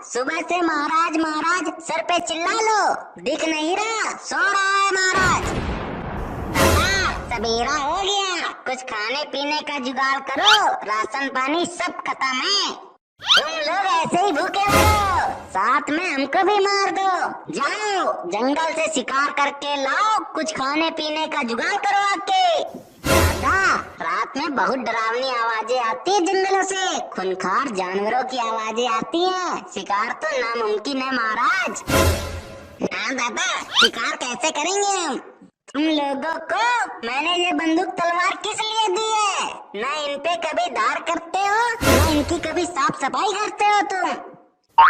सुबह से महाराज महाराज सर पे चिल्ला लो, दिख नहीं रहा, सो रहा है महाराज। सबेरा हो गया, कुछ खाने पीने का जुगाड़ करो, राशन पानी सब खत्म है। तुम लोग ऐसे ही भूखे रहो, साथ में हमको भी मार दो। जाओ जंगल से शिकार करके लाओ, कुछ खाने पीने का जुगाड़ करो आके। दादा, रात में बहुत डरावनी आवाजें आती है जंगलों से, खूंखार जानवरों की आवाजें आती हैं। शिकार तो नामुमकिन है महाराज। हाँ दादा, शिकार कैसे करेंगे हम? तुम लोगों को मैंने ये बंदूक तलवार किस लिए दी है? न इन पे कभी धार करते हो, न इनकी कभी साफ सफाई करते हो तुम।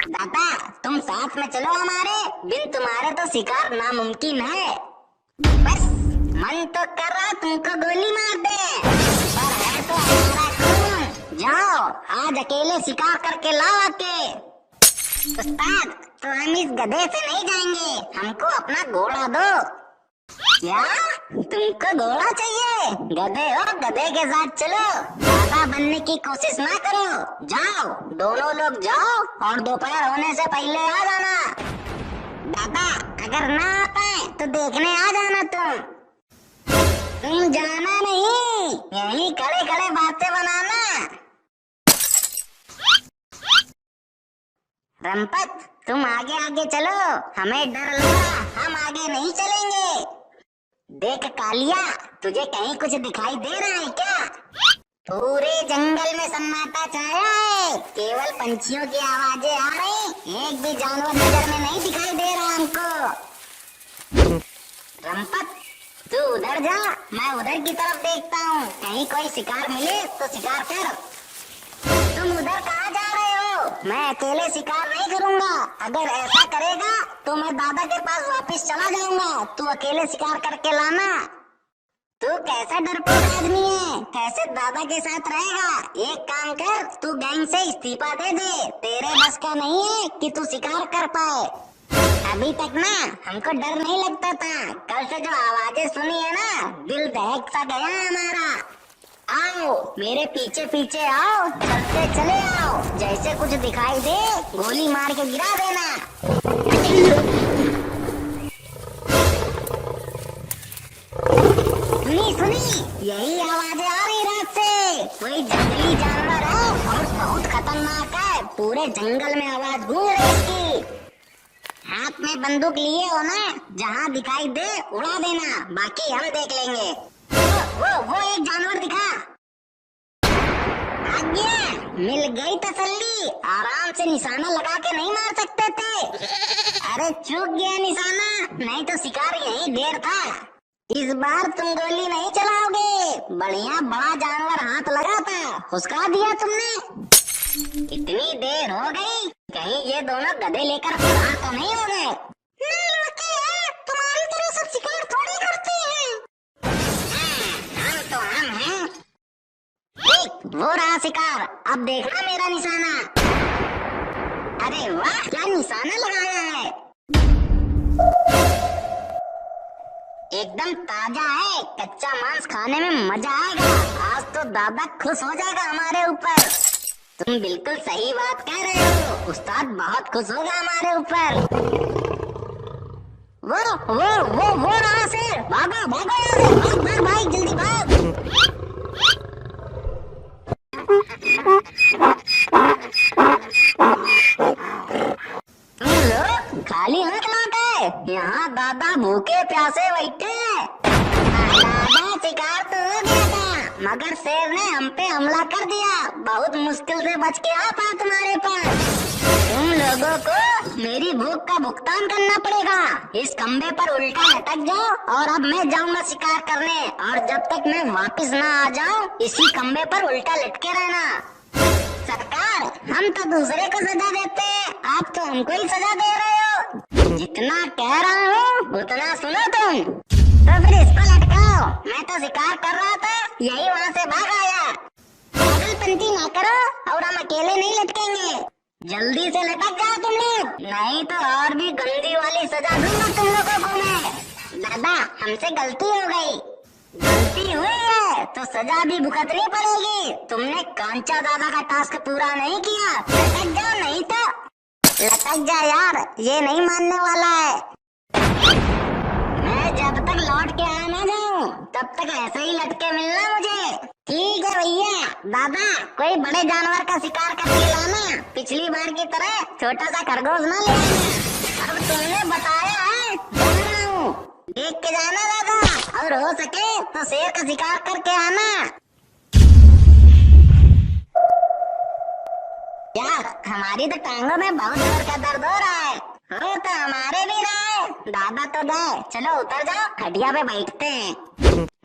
दादा तुम साथ में चलो हमारे, बिन तुम्हारे तो शिकार नामुमकिन है। बस मन तो कर रहा तुमको गोली मार दे, पर है तो हमारा खून। जाओ आज अकेले शिकार करके लाओ आके। उस्ताद तो हम इस गधे से नहीं जाएंगे, हमको अपना घोड़ा दो। क्या तुमको घोड़ा चाहिए? गधे हो, गधे के साथ चलो, दादा बनने की कोशिश ना करो। जाओ दोनों लोग जाओ और दोपहर होने से पहले आ जाना। दादा अगर ना आ पाए तो देखने आ जाना तुम जाना नहीं, यहीं खड़े खड़े बातें बनाना। रंपत तुम आगे आगे चलो, हमें डर लगा, हम आगे नहीं चलेंगे। देख कालिया, तुझे कहीं कुछ दिखाई दे रहा है क्या? पूरे जंगल में सन्नाटा छाया है, केवल पंछियों की आवाजें आ रही, एक भी जानवर नजर में नहीं दिखाई दे रहा हमको। रंपत तू उधर जा, मैं उधर की तरफ देखता हूँ, कहीं कोई शिकार मिले तो शिकार कर। तुम उधर कहाँ जा रहे हो? मैं अकेले शिकार नहीं करूँगा, अगर ऐसा करेगा तो मैं दादा के पास वापस चला जाऊंगा। तू अकेले शिकार करके लाना। तू कैसा डरपोक आदमी है, कैसे दादा के साथ रहेगा? एक काम कर, तू गैंग से इस्तीफा दे दे, तेरे बस का नहीं है कि तू शिकार कर पाए। अभी तक ना हमको डर नहीं लगता था, कल से जो आवाजें सुनी है ना, दिल दहक सा गया हमारा। आओ मेरे पीछे पीछे आओ, चलते चले आओ, जैसे कुछ दिखाई दे गोली मार के गिरा देना। सुनी यही आवाजें आ रही रात से, कोई जंगली जानवर है और बहुत खतरनाक है, पूरे जंगल में आवाज गूंज रही इसकी। हाथ में बंदूक लिए हो ना, जहाँ दिखाई दे उड़ा देना, बाकी हम देख लेंगे। वो एक जानवर दिखा। आ गया, मिल गई तसल्ली, आराम से निशाना लगा के नहीं मार सकते थे? अरे चूक गया निशाना, नहीं तो शिकार यही ढेर था। इस बार तुम गोली नहीं चलाओगे, बढ़िया बड़ा जानवर हाथ लगा था, उसका दिया तुमने। इतनी देर हो गई, कहीं ये दोनों गधे लेकर फरार तो नहीं हो गए? तुम्हारी तरह सब शिकार थोड़ी करते हैं। हम तो हम हैं। देख वो रहा शिकार, अब देखना मेरा निशाना। अरे वाह क्या निशाना लगाया है, एकदम ताजा है, कच्चा मांस खाने में मजा आएगा। आज तो दादा खुश हो जाएगा हमारे ऊपर। तुम बिल्कुल सही बात कह रहे हो, उस्ताद बहुत खुश होगा हमारे ऊपर। वो रहा शेर, भागो भागो यहाँ से, भाग भाग भाई जल्दी भाग। तुम लोग खाली हाथ लौटे, यहाँ दादा भूखे प्यासे बैठे हैं। दादा शिकार तो हो गया था, मगर शेर ने हम पे हमला कर दिया, बहुत मुश्किल से बच के आ पाया तुम्हारे पास। तुम लोगों को मेरी भूख का भुगतान करना पड़ेगा। इस खंबे पर उल्टा लटक जाओ और अब मैं जाऊंगा शिकार करने, और जब तक मैं वापस ना आ जाऊं इसी खंबे पर उल्टा लटके रहना। सरकार हम तो दूसरे को सजा देते हैं, आप तो हमको ही सजा दे रहे हो। जितना कह रहा हूँ उतना सुनो तुम, तो फिर इसको लटकाओ। मैं तो शिकार कर रहा था, यही वहाँ से भाग आया। पागलपंती ना करो, और हम अकेले नहीं लटकेंगे, जल्दी से लटक जाओ तुम लोग, नहीं तो और भी गंदी वाली सजा दूंगा तुम लोगों को मैं। दादा हमसे गलती हो गई, गलती हुई है तो सजा भी भुगतनी पड़ेगी। तुमने कांचा दादा का टास्क पूरा नहीं किया, लटक जाओ नहीं तो। लटक जा यार, ये नहीं मानने वाला है। मैं जब तक लौट के आ ना जाऊं तब तक ऐसे ही लटके मिलना मुझे। ठीक है भैया। दादा कोई बड़े जानवर का शिकार करके लाना, पिछली बार की तरह छोटा सा खरगोश ना ले आना। अब तुमने बताया है, जा रहा हूँ। देख के जाना दादा, और हो सके तो शेर का शिकार करके आना। यार हमारी तो टांगों में बहुत जोर का दर्द हो रहा है। हो तो हमारे भी रहा है। दादा तो गए, चलो उतर जाओ, खटिया पे बैठते हैं।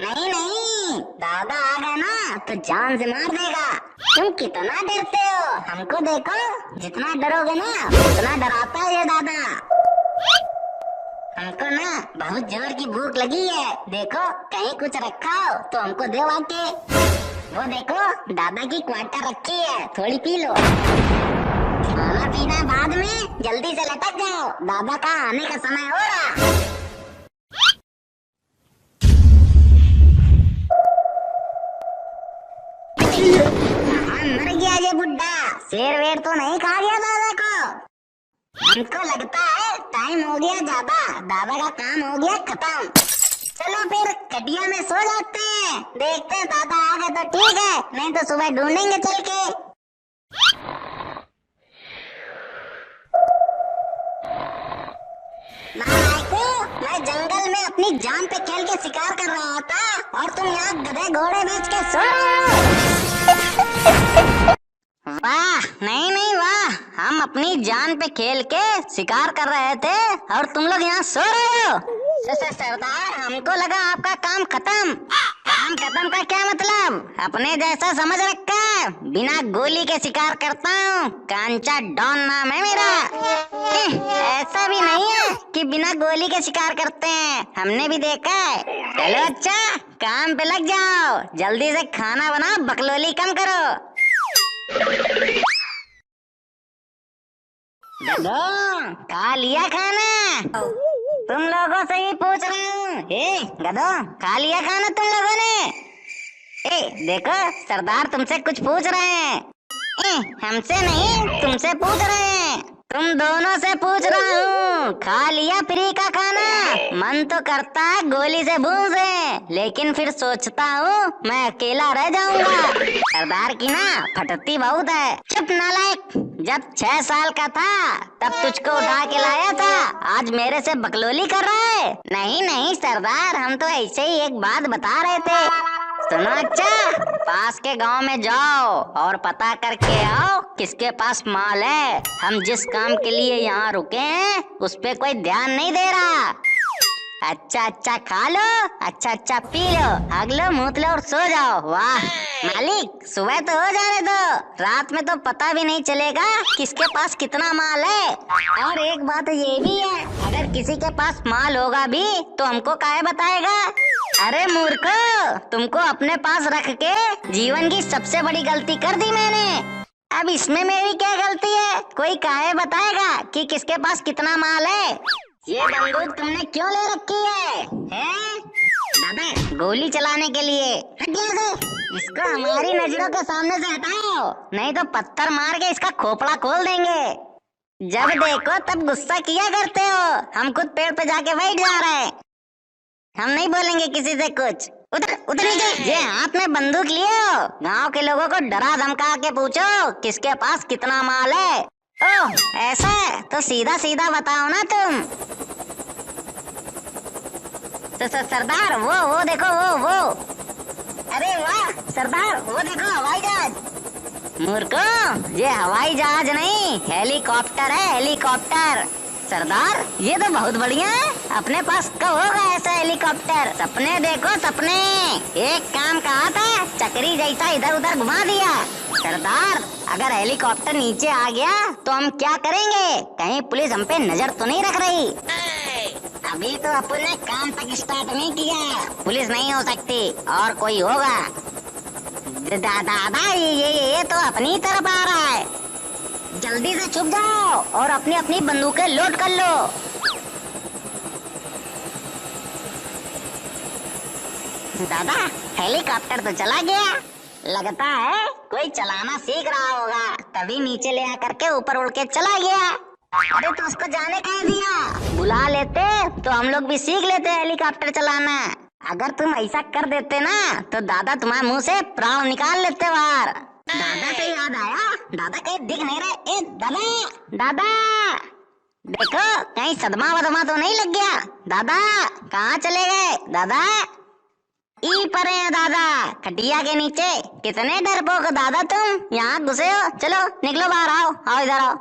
नहीं नहीं, दादा आ गए ना तो जान से मार देगा। तुम कितना डरते हो, हमको देखो, जितना डरोगे ना उतना डराता है ये दादा। हमको ना बहुत जोर की भूख लगी है, देखो कहीं कुछ रखा हो तो हमको दे आके। वो देखो दादा की क्वार्टर रखी है, थोड़ी पी लो। खाना पीना बाद में, जल्दी से लटक जाओ, दादा का आने का समय हो रहा। मर गया ये बुड्ढा, शेर वेर तो नहीं खा गया दादा को। हमको लगता है टाइम हो गया ज्यादा, दादा का काम हो गया खत्म। चलो फिर खटिया में सो जाते हैं, देखते हैं दादा आ गए तो ठीक है, नहीं तो सुबह ढूंढेंगे चल के। मैं जंगल में अपनी जान पे खेल के शिकार कर रहा था और तुम यहाँ गधे घोड़े बेच के सो रहे हो। वाह, नहीं नहीं वाह, हम अपनी जान पे खेल के शिकार कर रहे थे और तुम लोग यहाँ सो रहे हो। सरदार हमको लगा आपका काम खत्म। काम खत्म का क्या मतलब, अपने जैसा समझ रखा है, बिना गोली के शिकार करता हूँ, कांचा डॉन नाम है मेरा। ऐसा भी नहीं है कि बिना गोली के शिकार करते हैं, हमने भी देखा है। चलो अच्छा काम पे लग जाओ, जल्दी से खाना बनाओ, बकलोली कम करो। गधो खा लिया खाना? तुम लोगों से ही पूछ रहा हूँ। गधो खा लिया खाना तुम लोगों ने? देखो सरदार तुमसे कुछ पूछ रहे हैं। हमसे नहीं तुमसे पूछ रहे हैं, तुम दोनों से पूछ रहा हूँ। खा लिया फ्री का खाना? मन तो करता है गोली से भूंसे, लेकिन फिर सोचता हूँ मैं अकेला रह जाऊंगा। सरदार की ना फटती बहुत है। चुप नालायक, जब 6 साल का था तब तुझको उठा के लाया था, आज मेरे से बकलोली कर रहा है। नहीं नहीं सरदार, हम तो ऐसे ही एक बात बता रहे थे। सुनो अच्छा, पास के गांव में जाओ और पता करके आओ किसके पास माल है। हम जिस काम के लिए यहाँ रुके हैं उस पे कोई ध्यान नहीं दे रहा। अच्छा अच्छा खा लो, अच्छा अच्छा पी लो, हग लो, मूत लो और सो जाओ। वाह मालिक, सुबह तो हो जाने दो, रात में तो पता भी नहीं चलेगा किसके पास कितना माल है। और एक बात ये भी है, अगर किसी के पास माल होगा भी तो हमको काहे बताएगा? अरे मूर्खो, तुमको अपने पास रख के जीवन की सबसे बड़ी गलती कर दी मैंने। अब इसमें मेरी क्या गलती है? कोई काहे बताएगा कि किसके पास कितना माल है? ये बंदूक तुमने क्यों ले रखी है? दादा गोली चलाने के लिए। इसको हमारी नजरों के सामने से हटाओ, नहीं तो पत्थर मार के इसका खोपड़ा खोल देंगे। जब देखो तब गुस्सा किया करते हो। हम खुद पेड़ पे जाके बैठ जा रहे हैं, हम नहीं बोलेंगे किसी से कुछ। उधर उधर नीचे। ये हाथ में बंदूक लिए हो, गांव के लोगों को डरा धमका के पूछो किसके पास कितना माल है। ओह ऐसा है तो सीधा सीधा बताओ ना तुम। तो सरदार वो देखो वो। अरे वाह सरदार, वो देखो हवाई जहाज। मूर्खो, ये हवाई जहाज नहीं हेलीकॉप्टर है, हेलीकॉप्टर। सरदार ये तो बहुत बढ़िया है, अपने पास कब होगा ऐसा हेलीकॉप्टर? सपने देखो सपने। एक काम कहा था, चक्री जैसा इधर उधर घुमा दिया। सरदार अगर हेलीकॉप्टर नीचे आ गया तो हम क्या करेंगे? कहीं पुलिस हम पे नजर तो नहीं रख रही? अभी तो अपन ने काम तक स्टार्ट नहीं किया, पुलिस नहीं हो सकती और कोई होगा। दादा ये तो अपनी तरफ आ रहा है, जल्दी से छुप जाओ और अपनी अपनी बंदूकें लोड कर लो। दादा हेलीकॉप्टर तो चला गया, लगता है कोई चलाना सीख रहा होगा, तभी नीचे ले आकर के ऊपर उड़ के चला गया। अरे तो उसको जाने कह दिया, बुला लेते तो हम लोग भी सीख लेते हेलीकॉप्टर चलाना। अगर तुम ऐसा कर देते ना तो दादा तुम्हारे मुंह से प्राण निकाल लेते बाहर। दादा से याद आया, दादा कहीं दिख नहीं रहे। ए दादा, दादा देखो कहीं सदमा वदमा तो नहीं लग गया। दादा कहाँ चले गए दादा? ई पर हैं दादा, खटिया के नीचे। कितने डरपोक दादा तुम, यहाँ घुसे हो। चलो निकलो बाहर, आओ आओ इधर आओ।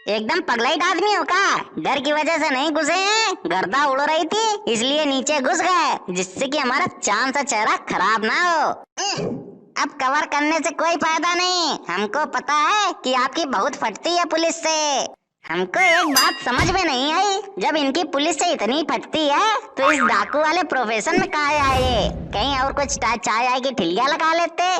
एकदम पगलाइट आदमी हो का? डर की वजह से नहीं घुसे हैं, गर्दा उड़ रही थी इसलिए नीचे घुस गए, जिससे कि हमारा चांद सा चेहरा खराब ना हो। अब कवर करने से कोई फायदा नहीं, हमको पता है कि आपकी बहुत फटती है पुलिस से। हमको एक बात समझ में नहीं आई, जब इनकी पुलिस से इतनी फटती है तो इस डाकू वाले प्रोफेशन में कहाँ आए? कहीं और कुछ चाय आए की ठिलिया लगा लेते।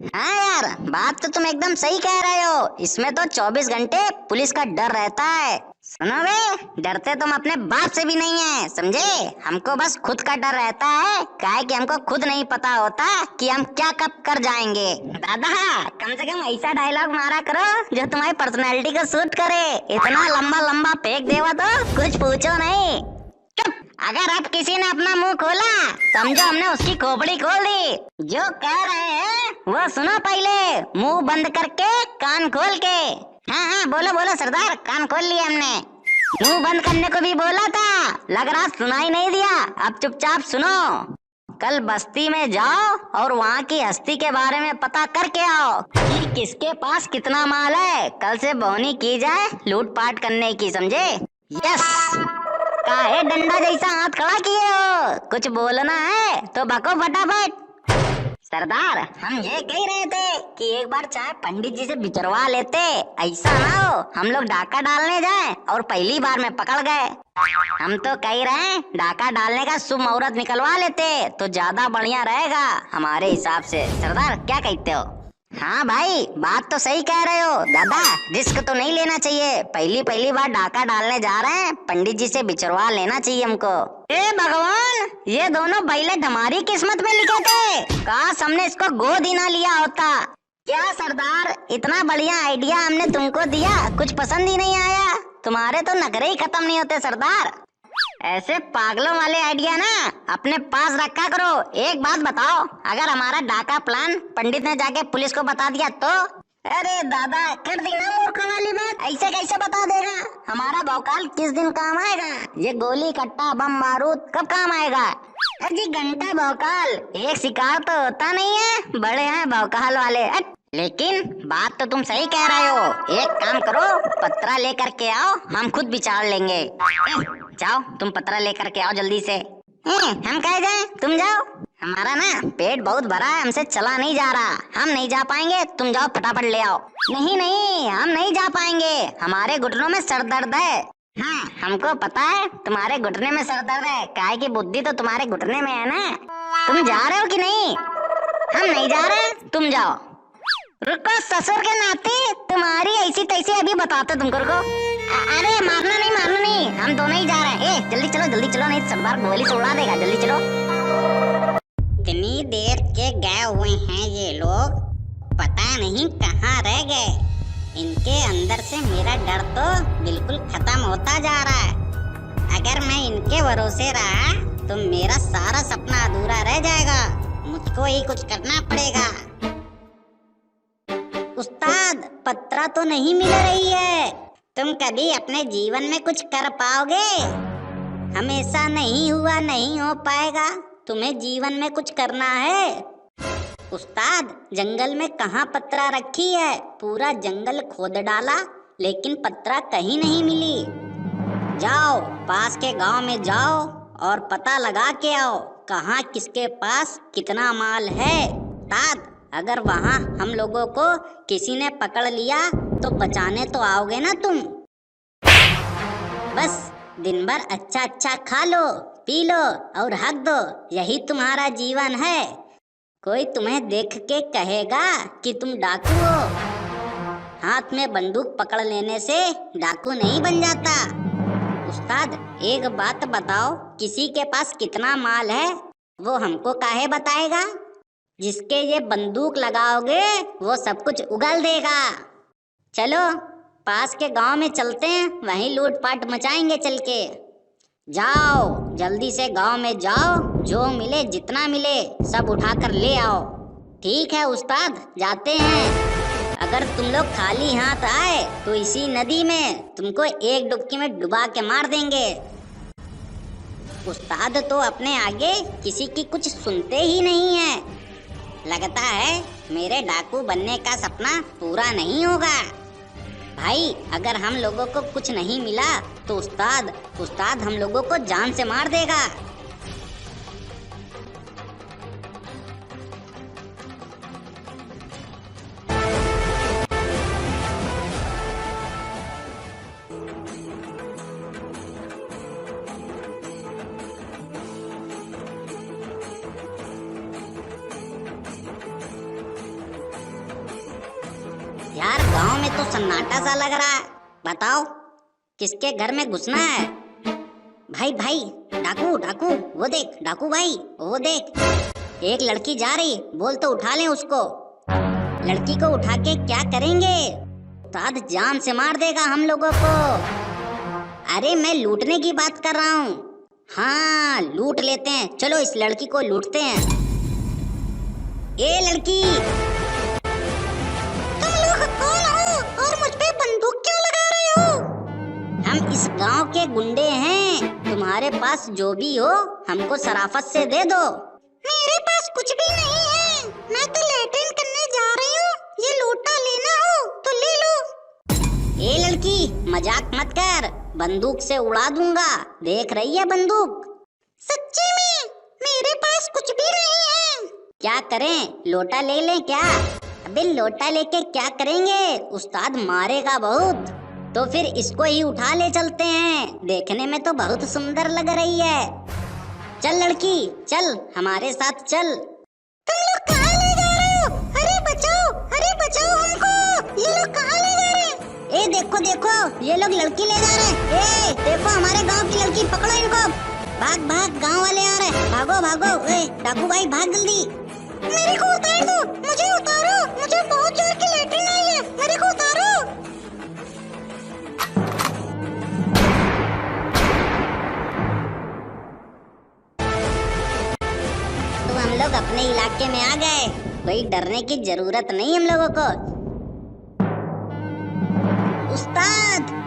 हाँ यार, बात तो तुम एकदम सही कह रहे हो। इसमें तो 24 घंटे पुलिस का डर रहता है। सुनो बे, डरते तुम अपने बाप से भी नहीं है, समझे? हमको बस खुद का डर रहता है, काहे कि हमको खुद नहीं पता होता कि हम क्या कब कर जाएंगे। दादा कम से कम ऐसा डायलॉग मारा करो जो तुम्हारी पर्सनैलिटी को सूट करे। इतना लंबा लंबा फेंक देवा तो कुछ पूछो नहीं। अगर अब किसी ने अपना मुंह खोला समझो हमने उसकी खोपड़ी खोल दी। जो कह रहे हैं वो सुनो पहले, मुंह बंद करके कान खोल के। हाँ हाँ बोलो बोलो सरदार, कान खोल लिए हमने। मुंह बंद करने को भी बोला था, लग रहा सुनाई नहीं दिया। अब चुपचाप सुनो, कल बस्ती में जाओ और वहाँ की हस्ती के बारे में पता करके आओ कि किसके पास कितना माल है। कल से बोनी की जाए लूटपाट करने की, समझे? यस। काहे डंडा जैसा हाथ खड़ा किए हो? कुछ बोलना है तो बको फटाफट। सरदार हम ये कह रहे थे कि एक बार चाहे पंडित जी से बिचरवा लेते, ऐसा ना हो हम लोग डाका डालने जाएं और पहली बार में पकड़ गए। हम तो कह रहे हैं डाका डालने का शुभ मुहूर्त निकलवा लेते तो ज्यादा बढ़िया रहेगा हमारे हिसाब से। सरदार क्या कहते हो? हाँ भाई बात तो सही कह रहे हो दादा, रिस्क तो नहीं लेना चाहिए। पहली बार डाका डालने जा रहे हैं, पंडित जी से बिचरवा लेना चाहिए हमको। ए भगवान, ये दोनों बैलेट हमारी किस्मत में लिखे थे, काश हमने इसको गोद ही ना लिया होता। क्या सरदार, इतना बढ़िया आइडिया हमने तुमको दिया, कुछ पसंद ही नहीं आया? तुम्हारे तो नखरे ही खत्म नहीं होते सरदार। ऐसे पागलों वाले आइडिया ना अपने पास रखा करो। एक बात बताओ, अगर हमारा डाका प्लान पंडित ने जाके पुलिस को बता दिया तो? अरे दादा कर दी ना मूर्खों वाली बात, ऐसे कैसे बता देगा? हमारा भौकाल किस दिन काम आएगा? ये गोली कट्टा बम बारूद कब काम आएगा? अजी घंटा भौकाल, एक शिकार तो होता नहीं है, बड़े हैं भौकाल वाले। लेकिन बात तो तुम सही कह रहे हो। एक काम करो, पत्रा लेकर के आओ, हम खुद विचार लेंगे। जाओ तुम पत्रा लेकर के आओ जल्दी से। हम कह जाए तुम जाओ? हमारा ना पेट बहुत भरा है, हमसे चला नहीं जा रहा, हम नहीं जा पाएंगे, तुम जाओ फटाफट ले आओ। नहीं नहीं हम नहीं जा पाएंगे, हमारे घुटनों में सर दर्द है। हाँ हमको पता है तुम्हारे घुटने में सर दर्द है, काहे की बुद्धि तो तुम्हारे घुटने में है ना। तुम जा रहे हो कि नहीं? हम नहीं जा रहे, तुम जाओ। रुको, ससुर के नाते तुम्हारी ऐसी तैसी अभी बताते तुमको। रुको, अरे मारना नहीं, हम दोनों ही जा रहे हैं। ए जल्दी चलो नहीं सरदार गोली से उड़ा देगा, जल्दी चलो। इतनी देर के गए हुए हैं ये लोग, पता नहीं कहाँ रह गए। इनके अंदर से मेरा डर तो बिल्कुल खत्म होता जा रहा है। अगर मैं इनके भरोसे रहा तो मेरा सारा सपना अधूरा रह जाएगा, मुझको ही कुछ करना पड़ेगा। उस्ताद पत्रा तो नहीं मिल रही है, तुम कभी अपने जीवन में कुछ कर पाओगे? हमेशा नहीं हुआ नहीं हो पाएगा, तुम्हें जीवन में कुछ करना है। उस्ताद जंगल में कहाँ पत्रा रखी है? पूरा जंगल खोद डाला लेकिन पत्रा कहीं नहीं मिली। जाओ पास के गांव में जाओ और पता लगा के आओ कहाँ किसके पास कितना माल है। उस्ताद अगर वहाँ हम लोगों को किसी ने पकड़ लिया तो बचाने तो आओगे ना तुम? बस दिन भर अच्छा अच्छा खा लो पी लो और हक दो, यही तुम्हारा जीवन है। कोई तुम्हें देख के कहेगा कि तुम डाकू हो। हाथ में बंदूक पकड़ लेने से डाकू नहीं बन जाता। उस्ताद एक बात बताओ, किसी के पास कितना माल है वो हमको काहे बताएगा? जिसके ये बंदूक लगाओगे वो सब कुछ उगल देगा। चलो पास के गांव में चलते हैं, वहीं लूटपाट मचाएंगे चल के। जाओ जल्दी से गांव में जाओ, जो मिले जितना मिले सब उठाकर ले आओ। ठीक है उस्ताद, जाते हैं। अगर तुम लोग खाली हाथ आए तो इसी नदी में तुमको एक डुबकी में डुबा के मार देंगे। उस्ताद तो अपने आगे किसी की कुछ सुनते ही नहीं है। लगता है मेरे डाकू बनने का सपना पूरा नहीं होगा। भाई अगर हम लोगों को कुछ नहीं मिला तो उस्ताद हम लोगों को जान से मार देगा। यार गांव में तो सन्नाटा सा लग रहा है। बताओ किसके घर में घुसना है? भाई भाई डाकू डाकू वो देख, डाकू भाई वो देख, एक लड़की जा रही, बोल तो उठा लें उसको। लड़की को उठा के क्या करेंगे? उस्ताद जान से मार देगा हम लोगों को। अरे मैं लूटने की बात कर रहा हूँ। हाँ लूट लेते हैं, चलो इस लड़की को लूटते हैं। ए लड़की, हम इस गांव के गुंडे हैं, तुम्हारे पास जो भी हो हमको शराफत से दे दो। मेरे पास कुछ भी नहीं है, मैं तो लैट्रिन करने जा रही हूँ। ये लोटा लेना हो तो ले लो। ए लड़की मजाक मत कर, बंदूक से उड़ा दूंगा। देख रही है बंदूक? सच्ची में मेरे पास कुछ भी नहीं है। क्या करें, लोटा ले लें क्या? अबे लोटा लेके क्या करेंगे, उस्ताद मारेगा बहुत। तो फिर इसको ही उठा ले चलते हैं, देखने में तो बहुत सुंदर लग रही है। चल लड़की चल, हमारे साथ चल। तुम लोग कहाँ ले जा रहे हो? अरे बचाओ हमको, ये लोग कहाँ ले जा रहे हैं? ए देखो देखो, ये लोग लड़की ले जा रहे हैं। ए देखो हमारे गांव की लड़की, पकड़ो इनको। भाग भाग, गांव वाले आ रहे हैं, भागो भागो। ए डाकू भाई भाग जल्दी। मेरे को उतार दो, मुझे उतारो, मुझे बहुत जोर की लैट्रिन आई है, मेरे को उतारो। हम लोग अपने इलाके में आ गए, कोई डरने की जरूरत नहीं हम लोगों को।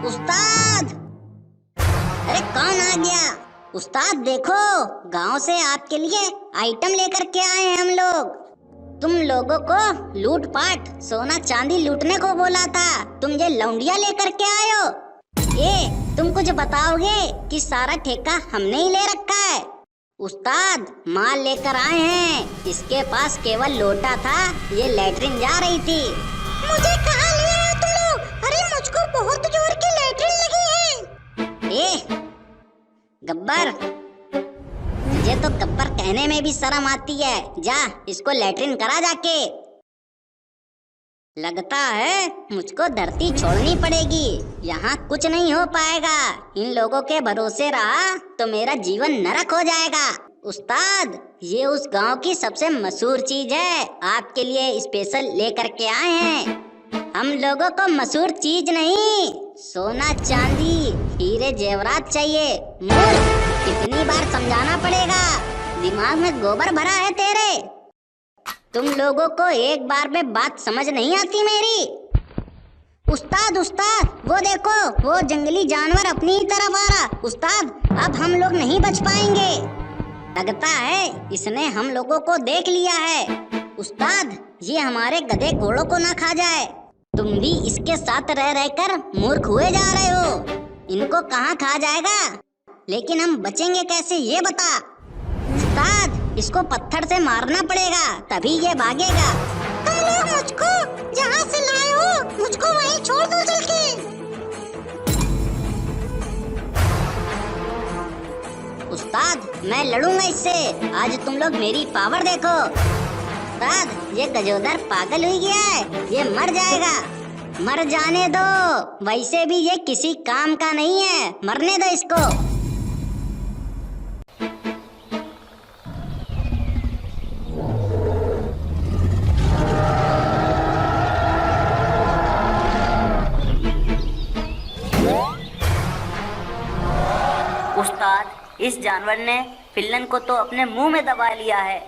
उस्ताद अरे कौन आ गया? उस्ताद देखो, गांव से आपके लिए आइटम लेकर के आए हैं हम लोग। तुम लोगों को लूटपाट सोना चांदी लूटने को बोला था, तुम ये लौंडिया लेकर के आए हो। ये तुम कुछ बताओगे कि सारा ठेका हमने ही ले रखा है? उस्ताद माल लेकर आए हैं, इसके पास केवल लोटा था, ये लैट्रिन जा रही थी। मुझे कहाँ ले आए हो तुम लोग? अरे मुझको बहुत जोर की लैट्रिन लगी है। ए गब्बर, मुझे तो गब्बर कहने में भी शर्म आती है। जा इसको लैट्रिन करा जाके। लगता है मुझको धरती छोड़नी पड़ेगी, यहाँ कुछ नहीं हो पाएगा। इन लोगों के भरोसे रहा तो मेरा जीवन नरक हो जाएगा। उस्ताद ये उस गांव की सबसे मशहूर चीज है, आपके लिए स्पेशल लेकर के आए हैं। हम लोगों को मशहूर चीज नहीं, सोना चांदी हीरे जेवरात चाहिए। मूर्ख, कितनी बार समझाना पड़ेगा? दिमाग में गोबर भरा है तेरे? तुम लोगों को एक बार में बात समझ नहीं आती मेरी। उस्ताद वो देखो, वो जंगली जानवर अपनी ही तरफ आ रहा। उस्ताद अब हम लोग नहीं बच पाएंगे। लगता है इसने हम लोगों को देख लिया है। उस्ताद ये हमारे गधे घोड़ों को ना खा जाए। तुम भी इसके साथ रह रहकर मूर्ख हुए जा रहे हो। इनको कहाँ खा जाएगा, लेकिन हम बचेंगे कैसे ये बता। उस्ताद इसको पत्थर से मारना पड़ेगा, तभी ये भागेगा। तुम लोग मुझको जहाँ से लाए हो, मुझको वहीं छोड़ दो चल के। उस्ताद मैं लड़ूंगा इससे, आज तुम लोग मेरी पावर देखो। उस्ताद ये गजोदर पागल हो गया है, ये मर जाएगा। मर जाने दो, वैसे भी ये किसी काम का नहीं है, मरने दो इसको। उस्ताद, इस जानवर ने पिल्लन को तो अपने मुंह में दबा लिया है।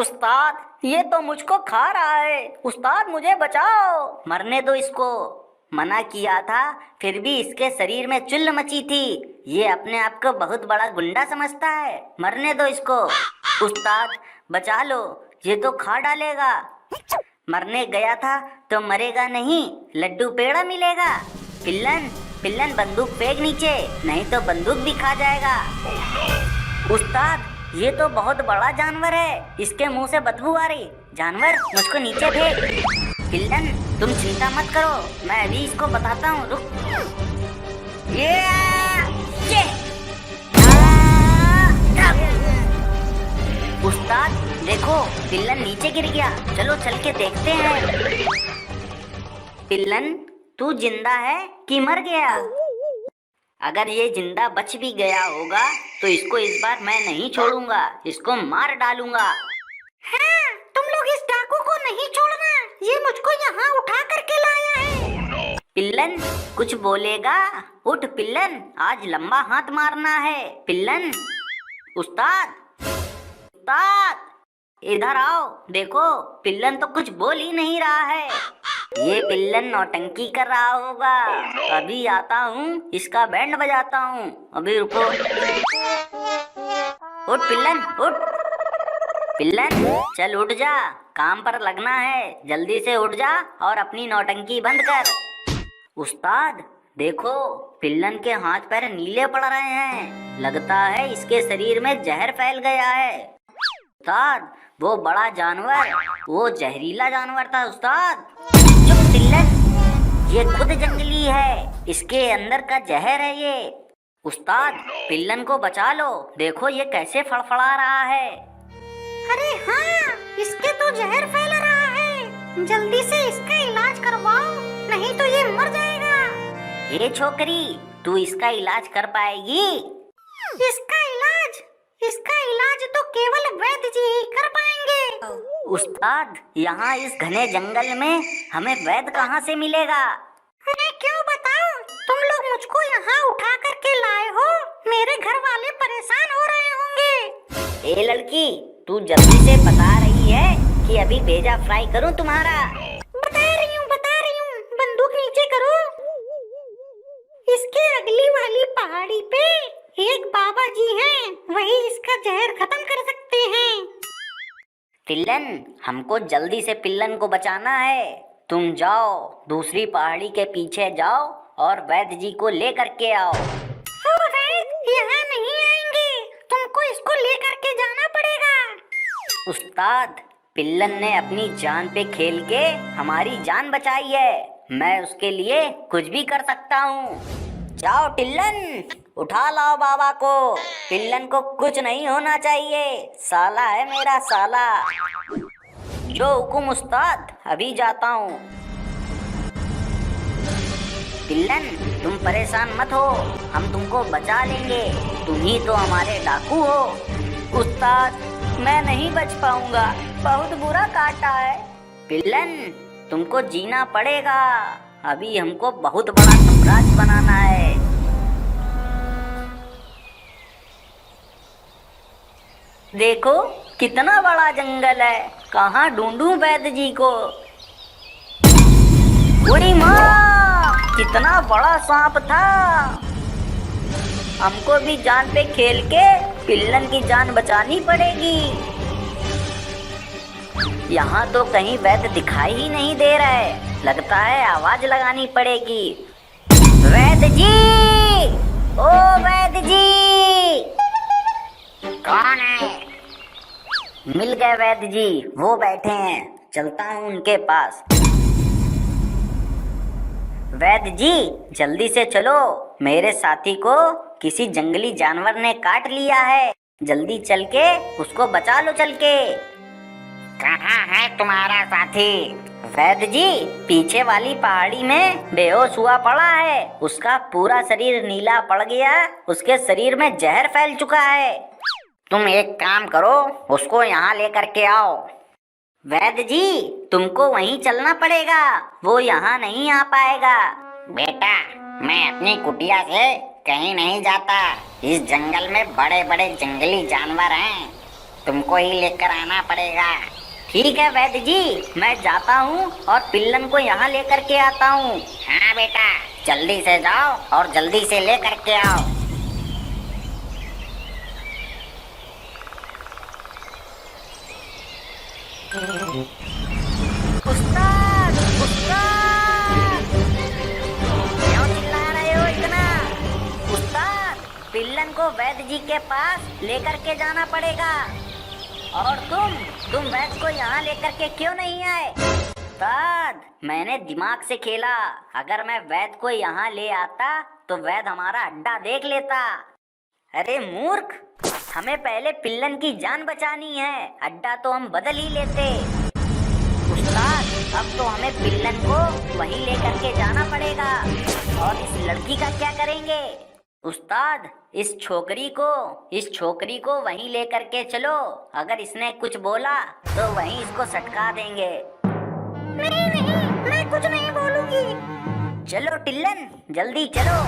उस्ताद, ये तो मुझको खा रहा है। उस्ताद, मुझे बचाओ। मरने दो इसको। मना किया था, फिर भी इसके शरीर में चुल्ल मची थी। ये अपने आप को बहुत बड़ा गुंडा समझता है। मरने दो इसको। उस्ताद, बचा लो, ये तो खा डालेगा। मरने गया था तो मरेगा नहीं, लड्डू पेड़ा मिलेगा। पिल्लन, पिल्लन बंदूक फेंक नीचे, नहीं तो बंदूक भी खा जाएगा। उस्ताद, ये तो बहुत बड़ा जानवर है, इसके मुंह से बदबू आ रही। जानवर, मुझको नीचे फेंक। पिल्लन, तुम चिंता मत करो, मैं अभी इसको बताता हूँ, रुक। ये उस्ताद, देखो पिल्लन नीचे गिर गया। चलो चल के देखते हैं। पिल्लन, तू जिंदा है कि मर गया? अगर ये जिंदा बच भी गया होगा तो इसको इस बार मैं नहीं छोड़ूंगा, इसको मार डालूंगा। हाँ, तुम लोग इस डाकू को नहीं छोड़ना, ये मुझको यहाँ उठा करके लाया है। पिल्लन, कुछ बोलेगा? उठ पिल्लन, आज लंबा हाथ मारना है। पिल्लन, उस्ताद, उस्ताद, इधर आओ। देखो पिल्लन तो कुछ बोल ही नहीं रहा है। ये पिल्लन नौटंकी कर रहा होगा। अभी आता हूँ, इसका बैंड बजाता हूँ। अभी रुको। उठ पिल्लन, उठ। पिल्लन, चल उठ जा, काम पर लगना है। जल्दी से उठ जा और अपनी नौटंकी बंद कर। उस्ताद, देखो पिल्लन के हाथ पैर नीले पड़ रहे हैं। लगता है इसके शरीर में जहर फैल गया है। उस्ताद, वो बड़ा जानवर, वो जहरीला जानवर था। उस्ताद, चुप पिल्लन, ये खुद जंगली है, इसके अंदर का जहर है ये। उस्ताद, पिल्लन को बचा लो, देखो ये कैसे फड़फड़ा रहा है। अरे हाँ, इसके तो जहर फैल रहा है, जल्दी से इसका इलाज करवाओ, नहीं तो ये मर जाएगा। ये छोकरी, तू इसका इलाज कर पाएगी? इसका इलाज तो केवल वैद्य जी ही कर पाएंगे। उस्ताद, यहाँ इस घने जंगल में हमें वैद्य कहाँ से मिलेगा? मैं क्यों बताऊं? तुम लोग मुझको यहाँ उठा करके लाए हो, मेरे घर वाले परेशान हो रहे होंगे। ए लड़की, तू जल्दी से बता रही है कि अभी भेजा फ्राई करूं तुम्हारा? बता रही हूँ, बंदूक नीचे करो। इसके अगली वाली पहाड़ी पे एक बाबा जी हैं, वही इसका जहर खत्म कर सकते हैं। पिल्लन, हमको जल्दी से पिल्लन को बचाना है। तुम जाओ, दूसरी पहाड़ी के पीछे जाओ और वैद्य जी को लेकर के आओ। वो वैद्य यहाँ नहीं आएंगे, तुमको इसको लेकर के जाना पड़ेगा। उस्ताद, पिल्लन ने अपनी जान पे खेल के हमारी जान बचाई है, मैं उसके लिए कुछ भी कर सकता हूँ। जाओ टिल्लन, उठा लाओ बाबा को। पिल्लन को कुछ नहीं होना चाहिए, साला है मेरा साला। जो हुकुम उस्ताद, अभी जाता हूँ। पिल्लन, तुम परेशान मत हो, हम तुमको बचा लेंगे, तुम ही तो हमारे डाकू हो। उस्ताद, मैं नहीं बच पाऊंगा, बहुत बुरा काटा है। पिल्लन, तुमको जीना पड़ेगा, अभी हमको बहुत बड़ा साम्राज्य बनाना है। देखो कितना बड़ा जंगल है, कहाँ ढूंढूं वैद्य जी को। बुरी माँ, कितना बड़ा सांप था। हमको भी जान पे खेल के पिल्लन की जान बचानी पड़ेगी। यहाँ तो कहीं वैद्य दिखाई ही नहीं दे रहा है, लगता है आवाज लगानी पड़ेगी। वैद्य जी, ओ वैद्य जी। कौन है? मिल गए वैद्य जी, वो बैठे हैं, चलता हूँ उनके पास। वैद्य जी, जल्दी से चलो, मेरे साथी को किसी जंगली जानवर ने काट लिया है, जल्दी चल के उसको बचा लो चल के। कहाँ है तुम्हारा साथी? वैद्य जी, पीछे वाली पहाड़ी में बेहोश हुआ पड़ा है, उसका पूरा शरीर नीला पड़ गया, उसके शरीर में जहर फैल चुका है। तुम एक काम करो, उसको यहाँ लेकर के आओ। वैद्य जी, तुमको वहीं चलना पड़ेगा, वो यहाँ नहीं आ पाएगा। बेटा, मैं अपनी कुटिया से कहीं नहीं जाता। इस जंगल में बड़े बड़े जंगली जानवर हैं, तुमको ही लेकर आना पड़ेगा। ठीक है वैद्य जी, मैं जाता हूँ और पिल्लन को यहाँ लेकर के आता हूँ। हाँ बेटा, जल्दी से जाओ और जल्दी से लेकर के आओ। उस्ताद, उस्ताद, क्यों चिल्ला रहे हो इतना? उस्ताद, पिल्लन को वैद्य जी के पास लेकर के जाना पड़ेगा। और तुम वैद्य को यहाँ लेकर के क्यों नहीं आए? उस्ताद, मैंने दिमाग से खेला, अगर मैं वैद्य को यहाँ ले आता तो वैद्य हमारा अड्डा देख लेता। अरे मूर्ख, हमें पहले पिल्लन की जान बचानी है, अड्डा तो हम बदल ही लेते। उस्ताद, अब तो हमें पिल्लन को वहीं लेकर के जाना पड़ेगा। और इस लड़की का क्या करेंगे? उस्ताद, इस छोकरी को वहीं लेकर के चलो, अगर इसने कुछ बोला तो वहीं इसको सटका देंगे। नहीं, मैं कुछ नहीं बोलूंगी। चलो टिल्लन, जल्दी चलो।